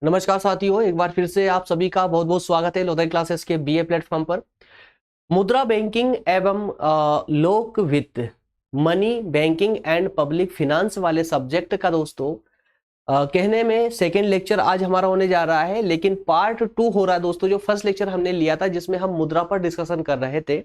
नमस्कार साथियों, एक बार फिर से आप सभी का बहुत बहुत स्वागत है लोधन क्लासेस के बीए प्लेटफॉर्म पर। मुद्रा बैंकिंग एवं लोक वित्त, money banking and public finance वाले सब्जेक्ट का दोस्तों कहने में सेकेंड लेक्चर आज हमारा होने जा रहा है, लेकिन पार्ट 2 हो रहा है दोस्तों। जो फर्स्ट लेक्चर हमने लिया था जिसमें हम मुद्रा पर डिस्कशन कर रहे थे,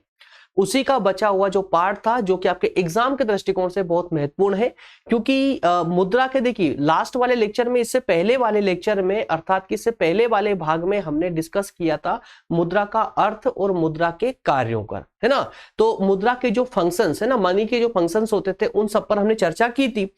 उसी का बचा हुआ जो पार्ट था, जो कि आपके एग्जाम के दृष्टिकोण से बहुत महत्वपूर्ण है। क्योंकि मुद्रा के देखिए लास्ट वाले लेक्चर में, इससे पहले वाले लेक्चर में, अर्थात कि इससे पहले वाले भाग में हमने डिस्कस किया था मुद्रा का अर्थ और मुद्रा के कार्यों का, है ना। तो मुद्रा के जो फंक्शंस है ना, मनी के जो फंक्शंस होते थे, उन सब पर हमने चर्चा की थी।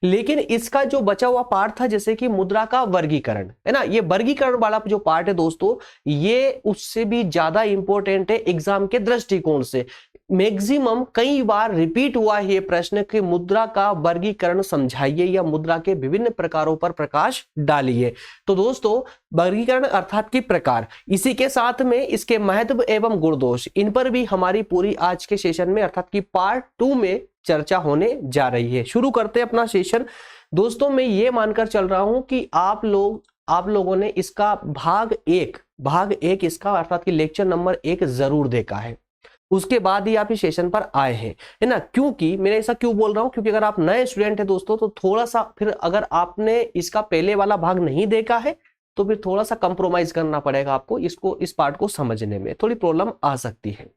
लेकिन इसका जो बचा हुआ पार्ट था, जैसे कि मुद्रा का वर्गीकरण, है ना, ये वर्गीकरण वाला जो पार्ट है दोस्तों, ये उससे भी ज्यादा इंपॉर्टेंट है एग्जाम के दृष्टिकोण से। मैक्सिमम कई बार रिपीट हुआ है ये प्रश्न कि मुद्रा का वर्गीकरण समझाइए या मुद्रा के विभिन्न प्रकारों पर प्रकाश डालिए। तो दोस्तों, वर्गीकरण अर्थात कि प्रकार, इसी के साथ में इसके महत्व एवं गुण दोष, इन पर भी हमारी पूरी आज के सेशन में अर्थात कि पार्ट 2 में चर्चा होने जा रही है। शुरू करते हैं अपना सेशन। दोस्तों, मैं ये मानकर चल रहा हूं कि आप लोगों ने इसका भाग एक इसका अर्थात कि लेक्चर नंबर 1 जरूर देखा है, उसके बाद ही आप इस सेशन पर आए हैं, है ना। क्योंकि मैं ऐसा क्यों बोल रहा हूं, क्योंकि अगर आप नए स्टूडेंट हैं दोस्तों, तो थोड़ा सा फिर अगर आपने इसका पहले वाला भाग नहीं देखा है तो फिर थोड़ा सा कंप्रोमाइज करना पड़ेगा आपको, इस पार्ट को समझने में थोड़ी प्रॉब्लम आ सकती है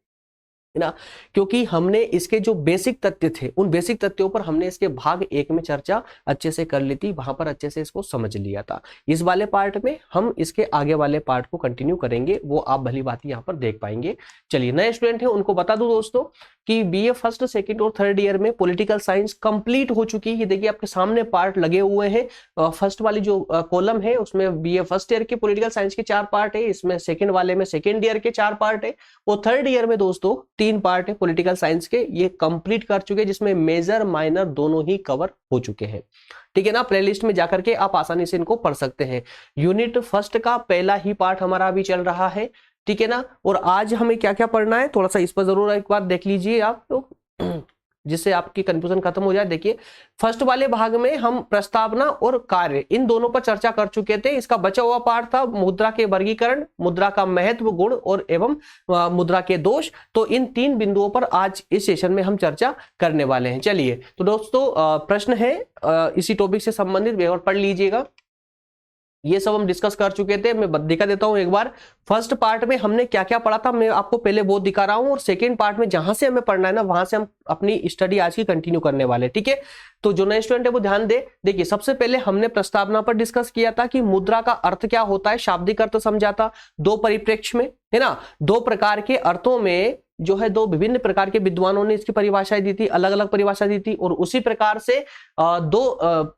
ना। क्योंकि हमने इसके जो बेसिक तथ्य थे, उन बेसिक तथ्यों पर हमने इसके भाग 1 में चर्चा अच्छे से कर ली थी, वहां पर अच्छे से इसको समझ लिया था। इस वाले पार्ट में हम इसके आगे वाले पार्ट को कंटिन्यू करेंगे, वो आप भली बात यहाँ पर देख पाएंगे। चलिए, नए स्टूडेंट हैं उनको बता दूं दोस्तों कि बीए फर्स्ट, सेकंड और थर्ड ईयर में पॉलिटिकल साइंस कंप्लीट हो चुकी है। देखिए आपके सामने पार्ट लगे हुए हैं। फर्स्ट वाली जो कॉलम है उसमें बीए फर्स्ट ईयर के पॉलिटिकल साइंस के 4 पार्ट है, इसमें सेकंड वाले में सेकंड ईयर के 4 पार्ट है, और थर्ड ईयर में दोस्तों 3 पार्ट है पॉलिटिकल साइंस के, ये कंप्लीट कर चुके हैं, जिसमें मेजर माइनर दोनों ही कवर हो चुके हैं। ठीक है ना। प्लेलिस्ट में जाकर के आप आसानी से इनको पढ़ सकते हैं। यूनिट फर्स्ट का पहला ही पार्ट हमारा अभी चल रहा है, ठीक है ना। और आज हमें क्या क्या पढ़ना है, थोड़ा सा इस पर जरूर एक बार देख लीजिए आप लोग, जिससे आपकी कंफ्यूजन खत्म हो जाए। देखिए, फर्स्ट वाले भाग में हम प्रस्तावना और कार्य, इन दोनों पर चर्चा कर चुके थे। इसका बचा हुआ पार्ट था मुद्रा के वर्गीकरण, मुद्रा का महत्व, गुण और एवं मुद्रा के दोष। तो इन 3 बिंदुओं पर आज इस सेशन में हम चर्चा करने वाले हैं। चलिए, तो दोस्तों प्रश्न है इसी टॉपिक से संबंधित, एक बार पढ़ लीजिएगा। ये सब हम डिस्कस कर चुके थे, मैं दिखा देता हूं एक बार। फर्स्ट पार्ट में हमने क्या क्या पढ़ा था, मैं आपको पहले वो दिखा रहा हूं, और सेकंड पार्ट में जहां से हमें पढ़ना है ना, वहां से हम अपनी स्टडी आज की कंटिन्यू करने वाले, ठीक है। तो जो नए स्टूडेंट है वो ध्यान दे। देखिए, सबसे पहले हमने प्रस्तावना पर डिस्कस किया था कि मुद्रा का अर्थ क्या होता है, शाब्दिक अर्थ समझा था 2 परिप्रेक्ष्य में, है ना। 2 प्रकार के अर्थों में जो है 2 विभिन्न प्रकार के विद्वानों ने इसकी परिभाषाएं दी थी, अलग अलग परिभाषा दी थी, और उसी प्रकार से 2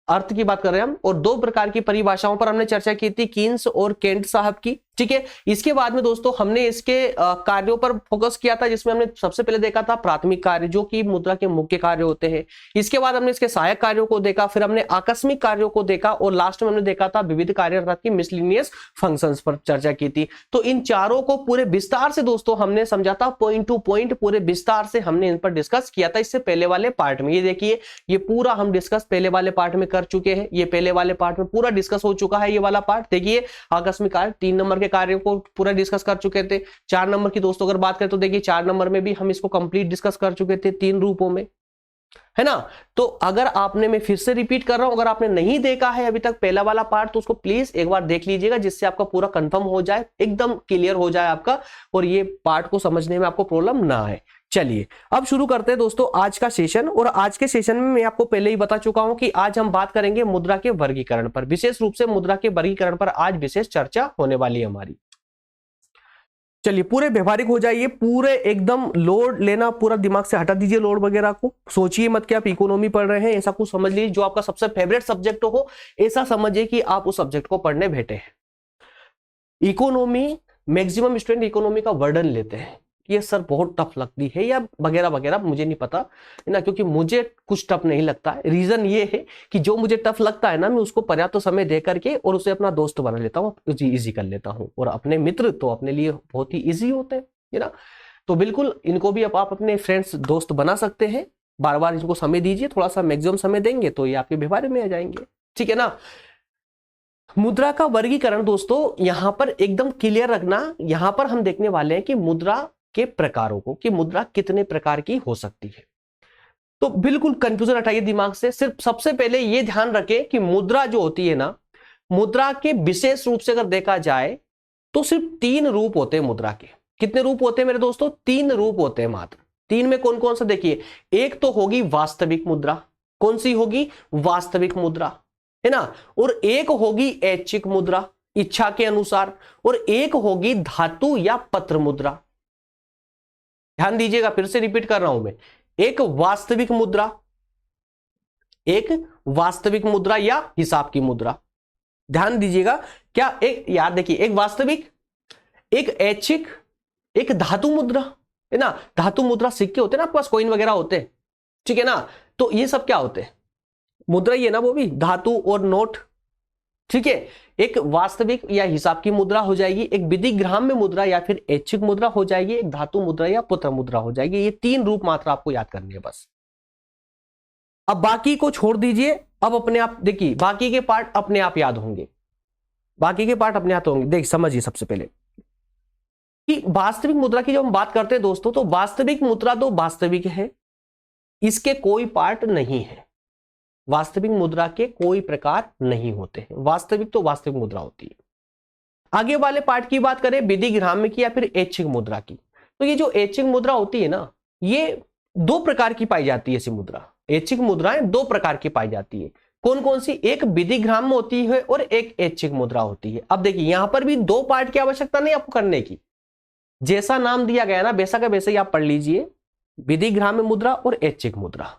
अर्थ की बात कर रहे हैं हम, और 2 प्रकार की परिभाषाओं पर हमने चर्चा की थी, कीन्स और केंट साहब की, ठीक है। इसके बाद में दोस्तों हमने इसके कार्यों पर फोकस किया था, जिसमें हमने सबसे पहले देखा था प्राथमिक कार्य, जो कि मुद्रा के मुख्य कार्य होते हैं। इसके बाद हमने इसके सहायक कार्यों को देखा, फिर हमने आकस्मिक कार्यों को देखा, और लास्ट में हमने देखा था विविध कार्य अर्थात की मिसलिनियस फंक्शंस पर चर्चा की थी। तो इन चारों को पूरे विस्तार से दोस्तों हमने समझा था, पॉइंट टू पॉइंट पूरे विस्तार से हमने इन पर डिस्कस किया था इससे पहले वाले पार्ट में। ये देखिए, ये पूरा हम डिस्कस पहले वाले पार्ट में कर चुके हैं। ये पहले वाले पार्ट में पूरा डिस्कस हो चुका है ये वाला पार्ट। देखिए, आकस्मिक कार्य 3 नंबर के कार्यों को पूरा डिस्कस कर चुके थे। 4 नंबर की दोस्तों अगर बात करें तो देखिए 4 नंबर में भी हम इसको कंप्लीट डिस्कस कर चुके थे 3 रूपों में, है ना। तो अगर आपने, मैं फिर से रिपीट कर रहा हूं, अगर आपने नहीं देखा है अभी तक पहला वाला पार्ट, तो उसको प्लीज एक बार देख लीजिएगा, जिससे आपका पूरा कंफर्म हो जाए, एकदम क्लियर हो जाए आपका, और ये पार्ट को समझने में आपको प्रॉब्लम ना आए। चलिए, अब शुरू करते हैं दोस्तों आज का सेशन। और आज के सेशन में मैं आपको पहले ही बता चुका हूं कि आज हम बात करेंगे मुद्रा के वर्गीकरण पर, विशेष रूप से मुद्रा के वर्गीकरण पर आज विशेष चर्चा होने वाली है हमारी। चलिए, पूरे व्यवहारिक हो जाइए, पूरे एकदम लोड लेना पूरा दिमाग से हटा दीजिए, लोड वगैरह को सोचिए मत कि आप इकोनॉमी पढ़ रहे हैं, ऐसा कुछ समझ लीजिए। जो आपका सबसे फेवरेट सब्जेक्ट हो, ऐसा समझिए कि आप उस सब्जेक्ट को पढ़ने बैठे हैं। इकोनॉमी, मैक्सिमम स्टूडेंट इकोनॉमी का वर्डन लेते हैं, ये सर बहुत टफ लगती है या वगैरह वगैरह, मुझे नहीं पता है ना, क्योंकि मुझे कुछ टफ नहीं लगता है। रीजन ये है कि जो मुझे टफ लगता है ना, मैं उसको पर्याप्त समय दे करके और उसे अपना दोस्त बना लेता हूँ, इजी कर लेता हूँ, और अपने मित्र तो अपने लिए बहुत ही इजी होते हैं, है ना। तो बिल्कुल इनको भी आप अपने फ्रेंड्स दोस्त बना सकते हैं। बार बार इनको समय दीजिए, थोड़ा सा मैक्सिमम समय देंगे तो ये आपके व्यवहार में आ जाएंगे, ठीक है ना। मुद्रा का वर्गीकरण दोस्तों यहां पर एकदम क्लियर रखना, यहां पर हम देखने वाले हैं कि मुद्रा के प्रकारों को, कि मुद्रा कितने प्रकार की हो सकती है। तो बिल्कुल कंफ्यूजन हटाइए दिमाग से, सिर्फ सबसे पहले यह ध्यान रखें कि मुद्रा जो होती है ना, मुद्रा के विशेष रूप से अगर देखा जाए तो सिर्फ 3 रूप होते हैं मुद्रा के। कितने रूप होते हैं मेरे दोस्तों? 3 रूप होते हैं मात्र। 3 में कौन कौन सा देखिए, एक तो होगी वास्तविक मुद्रा। कौन सी होगी? वास्तविक मुद्रा, है ना। और एक होगी ऐच्छिक मुद्रा, इच्छा के अनुसार। और एक होगी धातु या पत्र मुद्रा। ध्यान दीजिएगा, फिर से रिपीट कर रहा हूं मैं, एक वास्तविक मुद्रा, एक वास्तविक मुद्रा या हिसाब की मुद्रा। ध्यान दीजिएगा, क्या एक, याद देखिए, एक वास्तविक, एक ऐच्छिक, एक धातु मुद्रा, है ना। धातु मुद्रा सिक्के होते हैं ना आपके पास, कॉइन वगैरह होते हैं, ठीक है ना। तो ये सब क्या होते हैं? मुद्रा ही है ना, वो भी धातु और नोट, ठीक है। एक वास्तविक या हिसाब की मुद्रा हो जाएगी, एक विधिग्राम्य मुद्रा या फिर ऐच्छिक मुद्रा हो जाएगी, एक धातु मुद्रा या पुत्र मुद्रा हो जाएगी। ये 3 रूप मात्र आपको याद करनी है बस। अब बाकी को छोड़ दीजिए, अब अपने आप देखिए, बाकी के पार्ट अपने आप याद होंगे, बाकी के पार्ट अपने आप होंगे। देख समझिए सबसे पहले कि वास्तविक मुद्रा की जब हम बात करते हैं दोस्तों, तो वास्तविक मुद्रा तो वास्तविक है, इसके कोई पार्ट नहीं है। वास्तविक मुद्रा के कोई प्रकार नहीं होते हैं, वास्तविक तो वास्तविक मुद्रा होती है। आगे वाले पार्ट की बात करें विधिग्राम्य की या फिर ऐच्छिक मुद्रा की, तो ये जो ऐच्छिक मुद्रा होती है ना, ये 2 प्रकार की पाई जाती है। ऐसी मुद्रा, ऐच्छिक मुद्राएं 2 प्रकार की पाई जाती है। कौन कौन सी? एक विधिग्राम्य होती है और एक ऐच्छिक मुद्रा होती है। अब देखिए यहां पर भी 2 पार्ट की आवश्यकता नहीं आपको करने की, जैसा नाम दिया गया ना वैसा का वैसे ही आप पढ़ लीजिए, विधिग्राम्य मुद्रा और ऐच्छिक मुद्रा,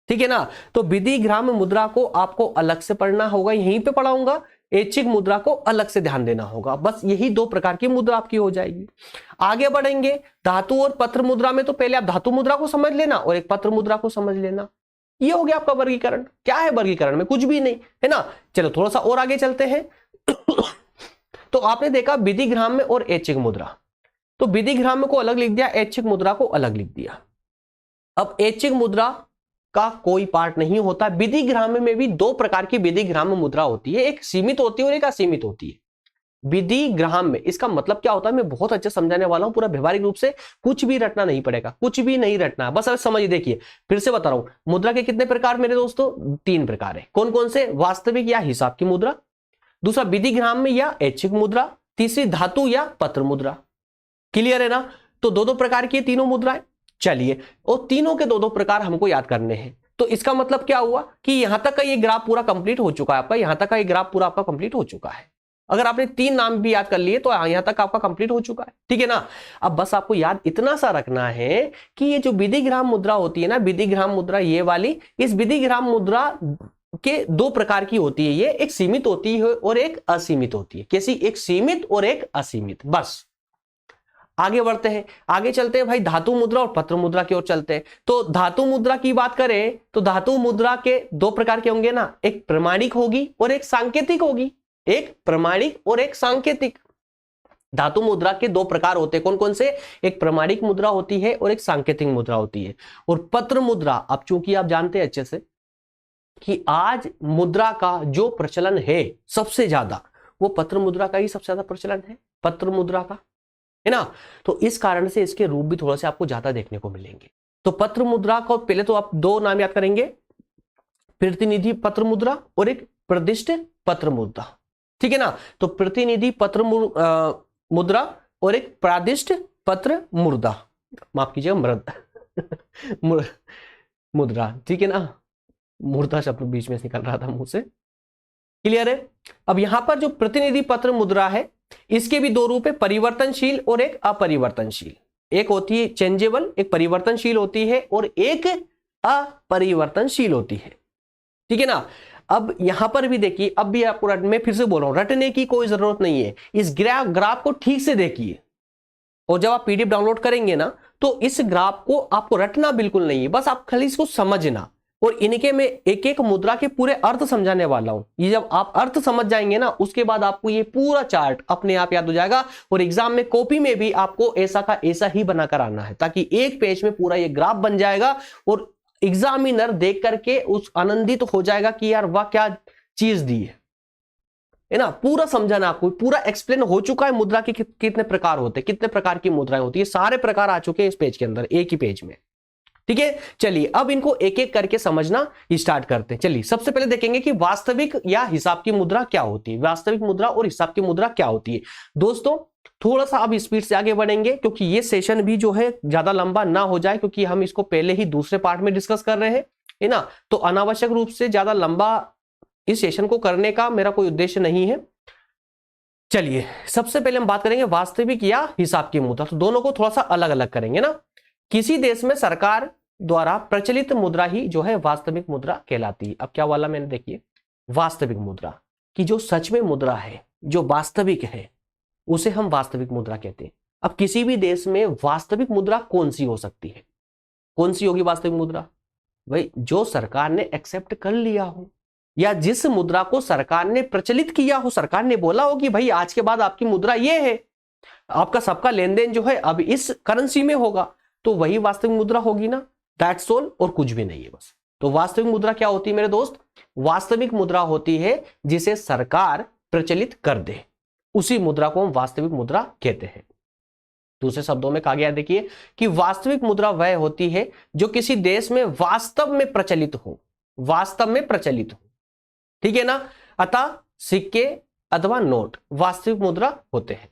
ठीक है ना। तो विधिग्राम्य मुद्रा को आपको अलग से पढ़ना होगा, यहीं पे पढ़ाऊंगा। ऐच्छिक मुद्रा को अलग से ध्यान देना होगा। बस यही 2 प्रकार की मुद्रा आपकी हो जाएगी। आगे बढ़ेंगे, धातु और पत्र मुद्रा में तो पहले आप धातु मुद्रा को समझ लेना और एक पत्र मुद्रा को समझ लेना। ये हो गया आपका वर्गीकरण। क्या है वर्गीकरण में? कुछ भी नहीं, है ना। चलो थोड़ा सा और आगे चलते हैं। तो आपने देखा विधिग्राम्य और ऐच्छिक मुद्रा, तो विधिग्राम्य को अलग लिख दिया, ऐच्छिक मुद्रा को अलग लिख दिया। अब ऐच्छिक मुद्रा का कोई पार्ट नहीं होता। विधिग्राम्य में भी 2 प्रकार की विधिग्राम्य मुद्रा होती है, एक सीमित होती है और एक असीमित होती है। विधिग्राम्य, इसका मतलब क्या होता है मैं बहुत अच्छे समझाने वाला हूं, पूरा व्यवहारिक रूप से, कुछ भी रटना नहीं पड़ेगा, कुछ भी नहीं रटना, बस अब समझिए। देखिए फिर से बता रहा हूं, मुद्रा के कितने प्रकार मेरे दोस्तों? 3 प्रकार है। कौन कौन से? वास्तविक या हिसाब की मुद्रा, दूसरा विधिग्राम्य या ऐच्छिक मुद्रा, तीसरी धातु या पत्र मुद्रा। क्लियर है ना। तो 2-2 प्रकार की तीनों मुद्राएं। चलिए, और तीनों के 2-2 प्रकार हमको याद करने हैं। तो इसका मतलब क्या हुआ कि यहां तक का ये ग्राफ पूरा कंप्लीट हो चुका है आपका, यहां तक का ये ग्राफ पूरा आपका कंप्लीट हो चुका है। अगर आपने 3 नाम भी याद कर लिए तो यहां तक आपका कंप्लीट हो चुका है, ठीक है ना। अब बस आपको याद इतना सा रखना है कि ये जो विधिग्राम मुद्रा होती है ना, विधिग्राम मुद्रा ये वाली, इस विधिग्राम मुद्रा के 2 प्रकार की होती है। ये एक सीमित होती है और एक असीमित होती है। कैसी? एक सीमित और एक असीमित। बस आगे बढ़ते हैं, आगे चलते हैं भाई, धातु मुद्रा और पत्र मुद्रा की ओर चलते हैं। तो धातु मुद्रा की बात करें तो धातु मुद्रा के 2 प्रकार के होंगे ना, एक प्रमाणिक होगी और एक सांकेतिक होगी। एक प्रमाणिक और एक सांकेतिक। धातु मुद्रा के 2 प्रकार होते हैं। कौन कौन से? एक प्रमाणिक मुद्रा होती है और एक सांकेतिक मुद्रा होती है। और पत्र मुद्रा, अब चूंकि आप जानते हैं अच्छे से कि आज मुद्रा का जो प्रचलन है सबसे ज्यादा, वो पत्र मुद्रा का ही सबसे ज्यादा प्रचलन है, पत्र मुद्रा का, है ना। तो इस कारण से इसके रूप भी थोड़ा से आपको ज्यादा देखने को मिलेंगे। तो पत्र मुद्रा को पहले तो आप 2 नाम याद करेंगे, प्रतिनिधि पत्र मुद्रा और एक प्रतिष्ठ पत्र मुद्रा, ठीक है ना। तो प्रतिनिधि पत्र मुद्रा और एक प्रादिष्ट पत्र मुद्रा, माफ कीजिएगा मुद्रा, ठीक है ना। मुद्रा शब्द बीच में निकल रहा था मुंह से। क्लियर है। अब यहां पर जो प्रतिनिधि पत्र मुद्रा है, इसके भी 2 रूप है, परिवर्तनशील और एक अपरिवर्तनशील। एक होती है चेंजेबल, एक परिवर्तनशील होती है और एक अपरिवर्तनशील होती है, ठीक है ना। अब यहां पर भी देखिए, अब भी आपको मैं फिर से बोल रहा हूं, रटने की कोई जरूरत नहीं है। इस ग्राफ को ठीक से देखिए, और जब आप पीडीएफ डाउनलोड करेंगे ना, तो इस ग्राफ को आपको रटना बिल्कुल नहीं है, बस आप खाली इसको समझना। और इनके में एक एक मुद्रा के पूरे अर्थ समझाने वाला हूं। ये जब आप अर्थ समझ जाएंगे ना, उसके बाद आपको ये पूरा चार्ट अपने आप याद हो जाएगा। और एग्जाम में कॉपी में भी आपको ऐसा का ऐसा ही बनाकर आना है, ताकि एक पेज में पूरा ये ग्राफ बन जाएगा और एग्जामिनर देख करके उस आनंदित हो जाएगा कि यार वाह क्या चीज दी है। है ना, पूरा समझाना आपको, पूरा एक्सप्लेन हो चुका है मुद्रा के कितने प्रकार होते हैं, कितने प्रकार की मुद्राएं होती है, सारे प्रकार आ चुके हैं इस पेज के अंदर, एक ही पेज में। ठीक है, चलिए अब इनको एक एक करके समझना स्टार्ट करते हैं। चलिए सबसे पहले देखेंगे कि वास्तविक या हिसाब की मुद्रा क्या होती है, वास्तविक मुद्रा और हिसाब की मुद्रा क्या होती है। दोस्तों थोड़ा सा अब स्पीड से आगे बढ़ेंगे, क्योंकि ये सेशन भी जो है ज्यादा लंबा ना हो जाए, क्योंकि हम इसको पहले ही दूसरे पार्ट में डिस्कस कर रहे हैं, है ना, तो अनावश्यक रूप से ज्यादा लंबा इस सेशन को करने का मेरा कोई उद्देश्य नहीं है। चलिए सबसे पहले हम बात करेंगे वास्तविक या हिसाब की मुद्रा, तो दोनों को थोड़ा सा अलग अलग करेंगे ना। किसी देश में सरकार द्वारा प्रचलित मुद्रा ही जो है वास्तविक मुद्रा कहलाती है। अब क्या वाला मैंने, देखिए वास्तविक मुद्रा की जो सच में मुद्रा है, जो वास्तविक है, उसे हम वास्तविक मुद्रा कहते हैं। अब किसी भी देश में वास्तविक मुद्रा कौन सी हो सकती है, कौन सी होगी वास्तविक मुद्रा? भाई जो सरकार ने एक्सेप्ट कर लिया हो, या जिस मुद्रा को सरकार ने प्रचलित किया हो, सरकार ने बोला हो कि भाई आज के बाद आपकी मुद्रा ये है, आपका सबका लेन देन जो है अब इस करेंसी में होगा, तो वही वास्तविक मुद्रा होगी ना, दैट्स ऑल, और कुछ भी नहीं है बस। तो वास्तविक मुद्रा क्या होती है मेरे दोस्त? वास्तविक मुद्रा होती है जिसे सरकार प्रचलित कर दे, उसी मुद्रा को हम वास्तविक मुद्रा कहते हैं। दूसरे शब्दों में कहा गया, देखिए कि वास्तविक मुद्रा वह होती है जो किसी देश में वास्तव में प्रचलित हो, वास्तव में प्रचलित हो, ठीक है ना। अतः सिक्के अथवा नोट वास्तविक मुद्रा होते हैं,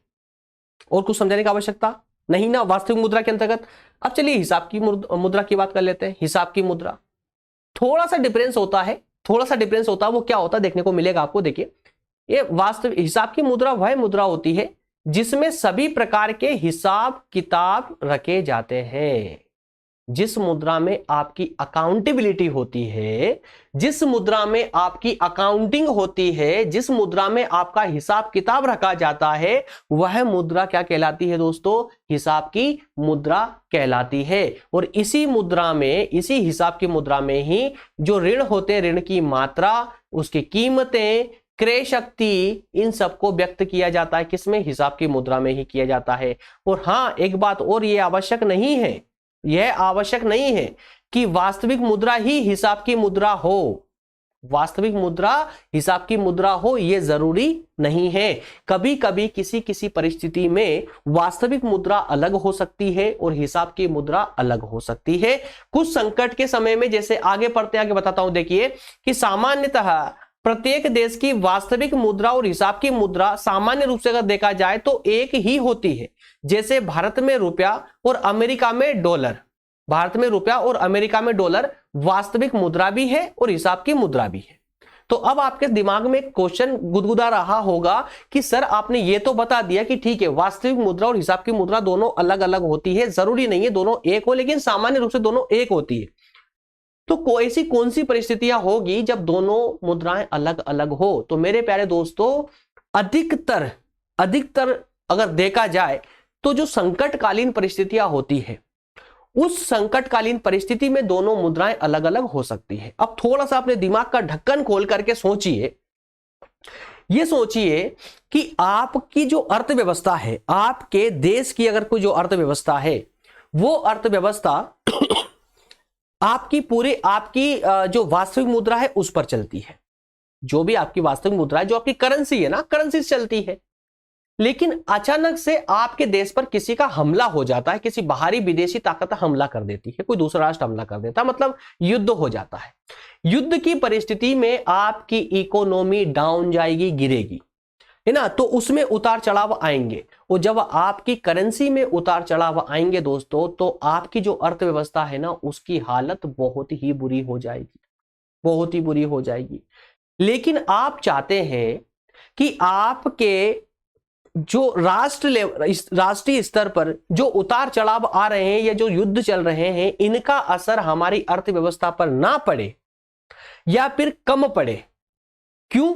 और कुछ समझाने की आवश्यकता नहीं ना वास्तविक मुद्रा के अंतर्गत। अब चलिए हिसाब की मुद्रा की बात कर लेते हैं। हिसाब की मुद्रा थोड़ा सा डिफरेंस होता है, थोड़ा सा डिफरेंस होता है, वो क्या होता है देखने को मिलेगा आपको। देखिए ये वास्तविक हिसाब की मुद्रा वह मुद्रा होती है जिसमें सभी प्रकार के हिसाब किताब रखे जाते हैं, जिस मुद्रा में आपकी अकाउंटेबिलिटी होती है, जिस मुद्रा में आपकी अकाउंटिंग होती है, जिस मुद्रा में आपका हिसाब किताब रखा जाता है, वह मुद्रा क्या कहलाती है दोस्तों? हिसाब की मुद्रा कहलाती है। और इसी मुद्रा में, इसी हिसाब की मुद्रा में ही जो ऋण होते हैं, ऋण की मात्रा, उसकी कीमतें, क्रय शक्ति, इन सबको व्यक्त किया जाता है किसमें? हिसाब की मुद्रा में ही किया जाता है। और हाँ एक बात और, ये आवश्यक नहीं है, यह आवश्यक नहीं है कि वास्तविक मुद्रा ही हिसाब की मुद्रा हो, वास्तविक मुद्रा हिसाब की मुद्रा हो, यह जरूरी नहीं है। कभी कभी किसी परिस्थिति में वास्तविक मुद्रा अलग हो सकती है और हिसाब की मुद्रा अलग हो सकती है। कुछ संकट के समय में, जैसे आगे पढ़ते आगे बताता हूं, देखिए कि सामान्यतः प्रत्येक देश की वास्तविक मुद्रा और हिसाब की मुद्रा सामान्य रूप से अगर देखा जाए तो एक ही होती है। जैसे भारत में रुपया और अमेरिका में डॉलर, भारत में रुपया और अमेरिका में डॉलर वास्तविक मुद्रा भी है और हिसाब की मुद्रा भी है। तो अब आपके दिमाग में क्वेश्चन गुदगुदा रहा होगा कि सर आपने ये तो बता दिया कि ठीक है वास्तविक मुद्रा और हिसाब की मुद्रा दोनों अलग अलग होती है, जरूरी नहीं है दोनों एक हो, लेकिन सामान्य रूप से दोनों एक होती है। तो ऐसी कौन सी परिस्थितियां होगी जब दोनों मुद्राएं अलग अलग हो? तो मेरे प्यारे दोस्तों, अधिकतर अगर देखा जाए तो जो संकटकालीन परिस्थितियां होती है, उस संकटकालीन परिस्थिति में दोनों मुद्राएं अलग अलग हो सकती है। अब थोड़ा सा अपने दिमाग का ढक्कन खोल करके सोचिए, ये सोचिए कि आपकी जो अर्थव्यवस्था है, आपके देश की अगर कोई जो अर्थव्यवस्था है, वो अर्थव्यवस्था आपकी जो वास्तविक मुद्रा है उस पर चलती है। जो भी आपकी वास्तविक मुद्रा है, जो आपकी करेंसी है ना, करेंसी से चलती है। लेकिन अचानक से आपके देश पर किसी का हमला हो जाता है, किसी बाहरी विदेशी ताकत हमला कर देती है, कोई दूसरा राष्ट्र हमला कर देता है, मतलब युद्ध हो जाता है। युद्ध की परिस्थिति में आपकी इकोनॉमी डाउन जाएगी, गिरेगी, है ना, तो उसमें उतार चढ़ाव आएंगे। और जब आपकी करेंसी में उतार चढ़ाव आएंगे दोस्तों, तो आपकी जो अर्थव्यवस्था है ना, उसकी हालत बहुत ही बुरी हो जाएगी, बहुत ही बुरी हो जाएगी। लेकिन आप चाहते हैं कि आपके जो राष्ट्रीय स्तर पर जो उतार चढ़ाव आ रहे हैं या जो युद्ध चल रहे हैं, इनका असर हमारी अर्थव्यवस्था पर ना पड़े या फिर कम पड़े। क्यों?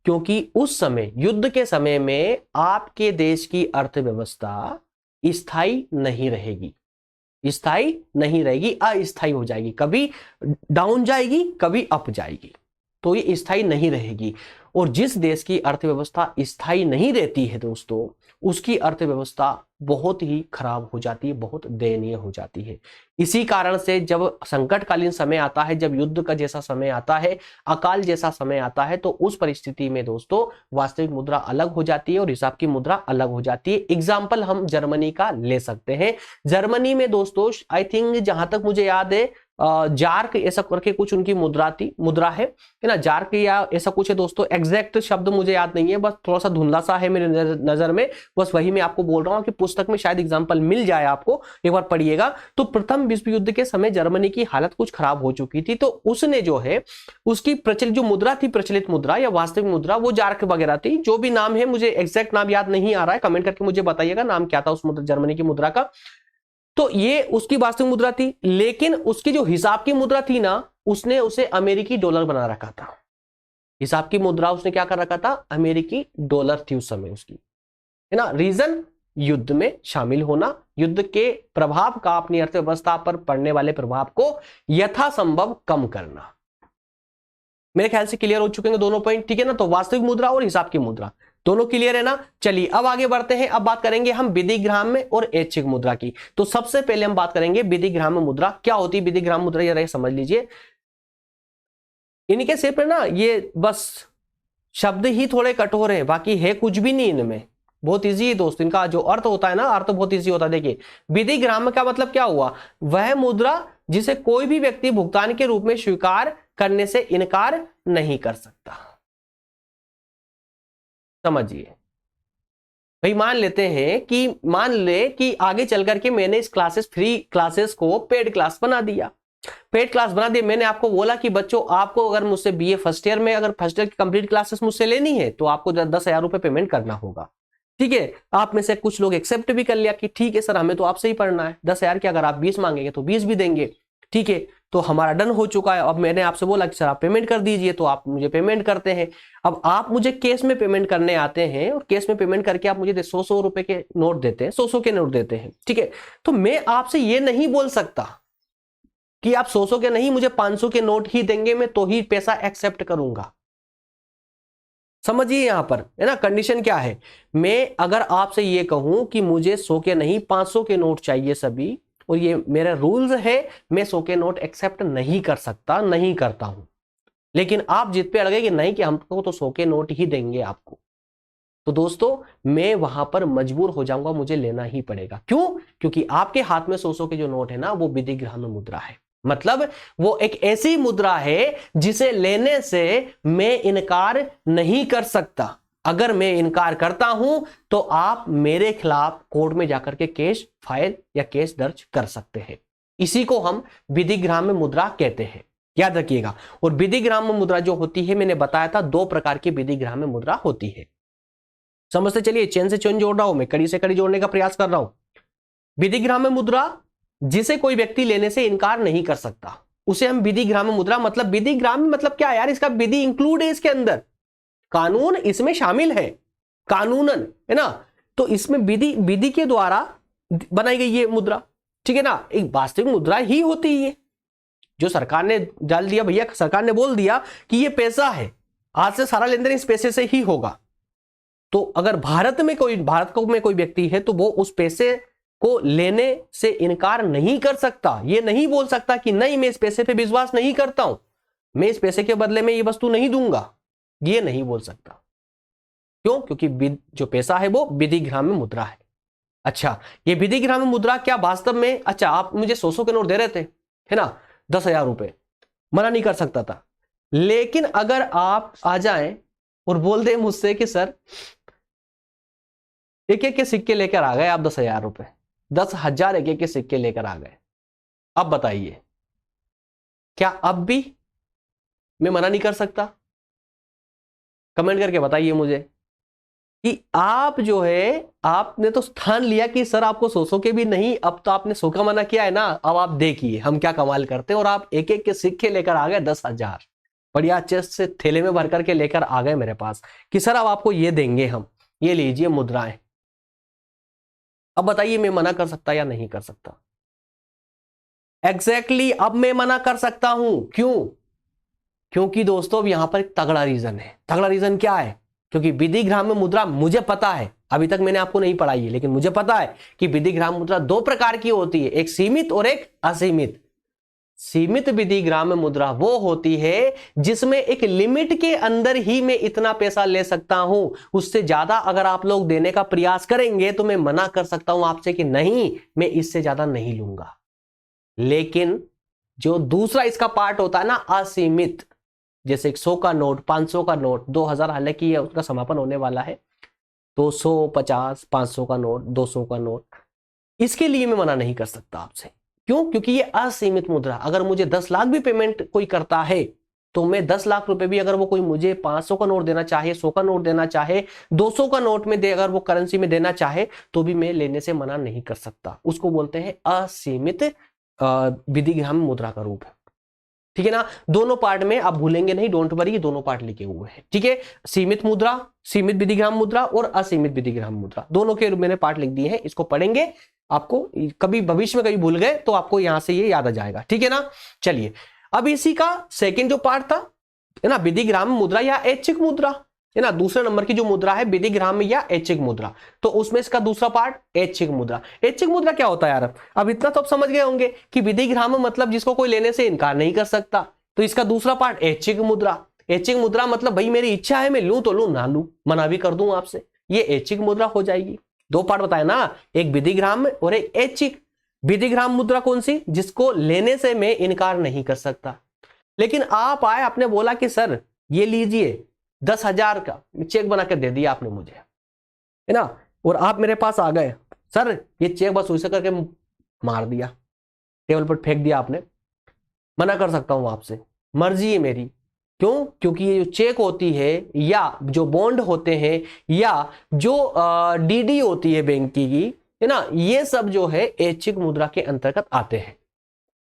क्योंकि उस समय, युद्ध के समय में आपके देश की अर्थव्यवस्था स्थायी नहीं रहेगी, स्थायी नहीं रहेगी, अस्थायी हो जाएगी, कभी डाउन जाएगी, कभी अप जाएगी। तो ये स्थायी नहीं रहेगी। और जिस देश की अर्थव्यवस्था स्थायी नहीं रहती है दोस्तों, उसकी अर्थव्यवस्था बहुत ही खराब हो जाती है, बहुत दयनीय हो जाती है। इसी कारण से जब संकटकालीन समय आता है, जब युद्ध का जैसा समय आता है, अकाल जैसा समय आता है, तो उस परिस्थिति में दोस्तों वास्तविक मुद्रा अलग हो जाती है और हिसाब की मुद्रा अलग हो जाती है। एग्जाम्पल हम जर्मनी का ले सकते हैं। जर्मनी में दोस्तों आई थिंक जहां तक मुझे याद है जार्क ऐसा करके कुछ उनकी मुद्रा है ना, जार्क या ऐसा कुछ है दोस्तों, एग्जैक्ट शब्द मुझे याद नहीं है, बस थोड़ा सा धुंधला सा है मेरे नजर में, बस वही मैं आपको बोल रहा हूं कि पुस्तक में शायद एग्जांपल मिल जाए आपको, एक बार पढ़िएगा। तो प्रथम विश्व युद्ध के समय जर्मनी की हालत कुछ खराब हो चुकी थी, तो उसने जो है उसकी प्रचलित जो मुद्रा थी, प्रचलित मुद्रा या वास्तविक मुद्रा, वो जार्क वगैरह थी, जो भी नाम है, मुझे एग्जैक्ट नाम याद नहीं आ रहा है, कमेंट करके मुझे बताइएगा नाम क्या था उस जर्मनी की मुद्रा का। तो ये उसकी वास्तविक मुद्रा थी, लेकिन उसकी जो हिसाब की मुद्रा थी ना, उसने उसे अमेरिकी डॉलर बना रखा था। हिसाब की मुद्रा उसने क्या कर रखा था, अमेरिकी डॉलर थी उस समय उसकी, है ना। रीजन, युद्ध में शामिल होना, युद्ध के प्रभाव का अपनी अर्थव्यवस्था पर पड़ने वाले प्रभाव को यथासंभव कम करना। मेरे ख्याल से क्लियर हो चुके हैं दोनों पॉइंट, ठीक है ना। तो वास्तविक मुद्रा और हिसाब की मुद्रा दोनों क्लियर है ना। चलिए अब आगे बढ़ते हैं, अब बात करेंगे हम विधिग्राम्य और ऐच्छिक मुद्रा की। तो सबसे पहले हम बात करेंगे विधिग्राम्य मुद्रा। क्या होती है विधिग्राम्य मुद्रा, जरा समझ लीजिए। इनके सिर्फ ना ये बस शब्द ही थोड़े कठोर है, बाकी है कुछ भी नहीं इनमें, बहुत इजी है दोस्त। इनका जो अर्थ होता है ना, अर्थ बहुत इजी होता है। देखिए विधिग्राम्य का मतलब क्या हुआ, वह मुद्रा जिसे कोई भी व्यक्ति भुगतान के रूप में स्वीकार करने से इनकार नहीं कर सकता। समझिए भाई, मान ले कि आगे चल करके मैंने इस फ्री क्लासेस को पेड क्लास बना दिया, मैंने आपको बोला कि बच्चों आपको अगर मुझसे बीए फर्स्ट ईयर में अगर फर्स्ट ईयर की कंप्लीट क्लासेस मुझसे लेनी है तो आपको 10,000 रुपए पेमेंट करना होगा, ठीक है। आप में से कुछ लोग एक्सेप्ट भी कर लिया कि ठीक है सर हमें तो आपसे ही पढ़ना है, 10,000 की अगर आप 20 मांगेंगे तो 20 भी देंगे, ठीक है। तो हमारा डन हो चुका है। अब मैंने आपसे बोला कि सर आप पेमेंट कर दीजिए, तो आप मुझे पेमेंट करते हैं। अब आप मुझे कैश में पेमेंट करने आते हैं और कैश में पेमेंट करके आप मुझे 100 रुपए के नोट देते हैं, 100 के नोट देते हैं, ठीक है। तो मैं आपसे ये नहीं बोल सकता कि आप 100 के नहीं मुझे 500 के नोट ही देंगे, मैं तो ही पैसा एक्सेप्ट करूंगा। समझिए यहां पर, है ना, कंडीशन क्या है। मैं अगर आपसे ये कहूं कि मुझे 100 के नहीं 500 के नोट चाहिए सभी, और ये मेरा रूल्स है, मैं 100 के नोट एक्सेप्ट नहीं कर सकता, नहीं करता हूं। लेकिन आप जिद पे अड़ गए कि नहीं कि हमको तो 100 के नोट ही देंगे आपको, तो दोस्तों मैं वहां पर मजबूर हो जाऊंगा, मुझे लेना ही पड़ेगा। क्यों? क्योंकि आपके हाथ में 100 के जो नोट है ना, वो विधिग्राम्य मुद्रा है। मतलब वो एक ऐसी मुद्रा है जिसे लेने से मैं इनकार नहीं कर सकता। अगर मैं इनकार करता हूं तो आप मेरे खिलाफ कोर्ट में जाकर के केस फाइल या केस दर्ज कर सकते हैं। इसी को हम विधिग्राम्य मुद्रा कहते हैं, याद रखिएगा। और विधिग्राम्य मुद्रा जो होती है, मैंने बताया था 2 प्रकार की विधिग्राम्य मुद्रा होती है। समझते चलिए, चेन से चेन जोड़ रहा हूं मैं, कड़ी से कड़ी जोड़ने का प्रयास कर रहा हूं। विधिग्राम्य मुद्रा जिसे कोई व्यक्ति लेने से इनकार नहीं कर सकता, उसे हम विधिग्राम्य मुद्रा, मतलब विधिग्राम्य मतलब क्या यार, इसका विधि इंक्लूड है, इसके अंदर कानून इसमें शामिल है, कानूनन, है ना। तो इसमें विधि के द्वारा बनाई गई ये मुद्रा, ठीक है ना, एक वास्तविक मुद्रा ही होती है। जो सरकार ने डाल दिया भैया, सरकार ने बोल दिया कि ये पैसा है, आज से सारा लेन देन इस पैसे से ही होगा। तो अगर भारत में कोई व्यक्ति है तो वो उस पैसे को लेने से इनकार नहीं कर सकता। ये नहीं बोल सकता कि नहीं मैं इस पैसे पे विश्वास नहीं करता हूं, मैं इस पैसे के बदले में ये वस्तु नहीं दूंगा, ये नहीं बोल सकता। क्यों? क्योंकि जो पैसा है वो विधिग्राम्य मुद्रा है। अच्छा, ये विधिग्राम्य मुद्रा क्या वास्तव में, अच्छा आप मुझे 100 के नोट दे रहे थे, है ना, 10,000 रुपए, मना नहीं कर सकता था। लेकिन अगर आप आ जाएं और बोल दें मुझसे कि सर एक एक के सिक्के लेकर आ गए आप, 10,000 रुपए, 10,000 एक एक के सिक्के लेकर आ गए, अब बताइए क्या अब भी मैं मना नहीं कर सकता? कमेंट करके बताइए मुझे कि आप जो है, आपने तो ठान लिया कि सर आपको 100 के भी नहीं, अब तो आपने 100 का मना किया है ना, अब आप देखिए हम क्या कमाल करते हैं। और आप एक एक के सिक्के लेकर आ गए 10,000, बढ़िया चेस्ट से थैले में भर करके लेकर आ गए मेरे पास कि सर अब आपको ये देंगे हम, ये लीजिए मुद्राएं। अब बताइए मैं मना कर सकता या नहीं कर सकता? एग्जैक्टली अब मैं मना कर सकता हूं। क्यों? क्योंकि दोस्तों अब यहां पर एक तगड़ा रीजन है। तगड़ा रीजन क्या है? क्योंकि विधिग्राम्य मुद्रा मुझे पता है, अभी तक मैंने आपको नहीं पढ़ाई है, लेकिन मुझे पता है कि विधिग्राम्य मुद्रा दो प्रकार की होती है, एक सीमित और एक असीमित। सीमित विधिग्राम्य मुद्रा वो होती है जिसमें एक लिमिट के अंदर ही मैं इतना पैसा ले सकता हूं, उससे ज्यादा अगर आप लोग देने का प्रयास करेंगे तो मैं मना कर सकता हूं आपसे कि नहीं, मैं इससे ज्यादा नहीं लूंगा। लेकिन जो दूसरा इसका पार्ट होता है ना, असीमित, जैसे 100 का नोट, 500 का नोट, 2000, हालांकि उसका समापन होने वाला है, 200, 50, 500 का नोट, 200 का नोट, इसके लिए मैं मना नहीं कर सकता आपसे। क्यों? क्योंकि ये असीमित मुद्रा, अगर मुझे 10 लाख भी पेमेंट कोई करता है तो मैं 10 लाख रुपए भी अगर वो कोई मुझे 500 का नोट देना चाहे, 100 का नोट देना चाहे, 200 का नोट में दे, अगर वो करेंसी में देना चाहे तो भी मैं लेने से मना नहीं कर सकता। उसको बोलते हैं असीमित विधिग्राम्य मुद्रा का रूप है। ठीक है ना? दोनों पार्ट में आप भूलेंगे नहीं, डोंट वरी, दोनों पार्ट लिखे हुए हैं। ठीक है? सीमित मुद्रा, सीमित विधिग्राम्य मुद्रा और असीमित विधिग्राम्य मुद्रा, दोनों के मैंने पार्ट लिख दिए हैं। इसको पढ़ेंगे, आपको कभी भविष्य में कभी भूल गए तो आपको यहां से ये याद आ जाएगा। ठीक है ना? चलिए, अब इसी का सेकंड जो पार्ट था, है ना, विधिग्राम्य मुद्रा या ऐच्छिक मुद्रा, है ना, दूसरे नंबर की जो मुद्रा है विधिग्राम्य या ऐच्छिक मुद्रा, तो उसमें इसका दूसरा पार्ट ऐच्छिक मुद्रा। ऐच्छिक मुद्रा क्या होता है यार? अब इतना तो आप समझ गए होंगे कि विधिग्राम्य मतलब जिसको कोई लेने से इनकार नहीं कर सकता, तो इसका दूसरा पार्ट ऐच्छिक मुद्रा। ऐच्छिक मुद्रा मतलब भाई मेरी इच्छा है, मैं लूं तो लूं, ना लूं मना भी कर दूं आपसे, ये ऐच्छिक मुद्रा हो जाएगी। दो पार्ट बताया ना, एक विधिग्राम्य और एक ऐच्छिक। विधिग्राम्य मुद्रा कौन सी? जिसको लेने से मैं इनकार नहीं कर सकता। लेकिन आप आए, आपने बोला कि सर ये लीजिए 10,000 का चेक बना के दे दिया आपने मुझे, है ना, और आप मेरे पास आ गए, सर ये चेक बस वैसे करके मार दिया, टेबल पर फेंक दिया आपने, मना कर सकता हूं आपसे, मर्जी है मेरी। क्यों? क्योंकि ये जो चेक होती है या जो बॉन्ड होते हैं या जो डीडी होती है बैंक की, है ना, ये सब जो है ऐच्छिक मुद्रा के अंतर्गत आते हैं।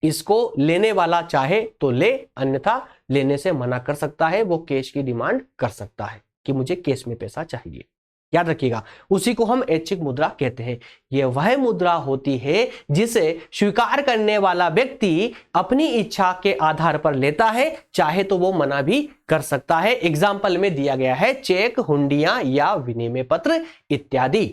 इसको लेने वाला चाहे तो ले, अन्यथा लेने से मना कर सकता है, वो कैश की डिमांड कर सकता है कि मुझे कैश में पैसा चाहिए। याद रखिएगा, उसी को हम ऐच्छिक मुद्रा कहते हैं। यह वह मुद्रा होती है जिसे स्वीकार करने वाला व्यक्ति अपनी इच्छा के आधार पर लेता है, चाहे तो वो मना भी कर सकता है। एग्जाम्पल में दिया गया है चेक, हुंडियां या विनिमय पत्र इत्यादि।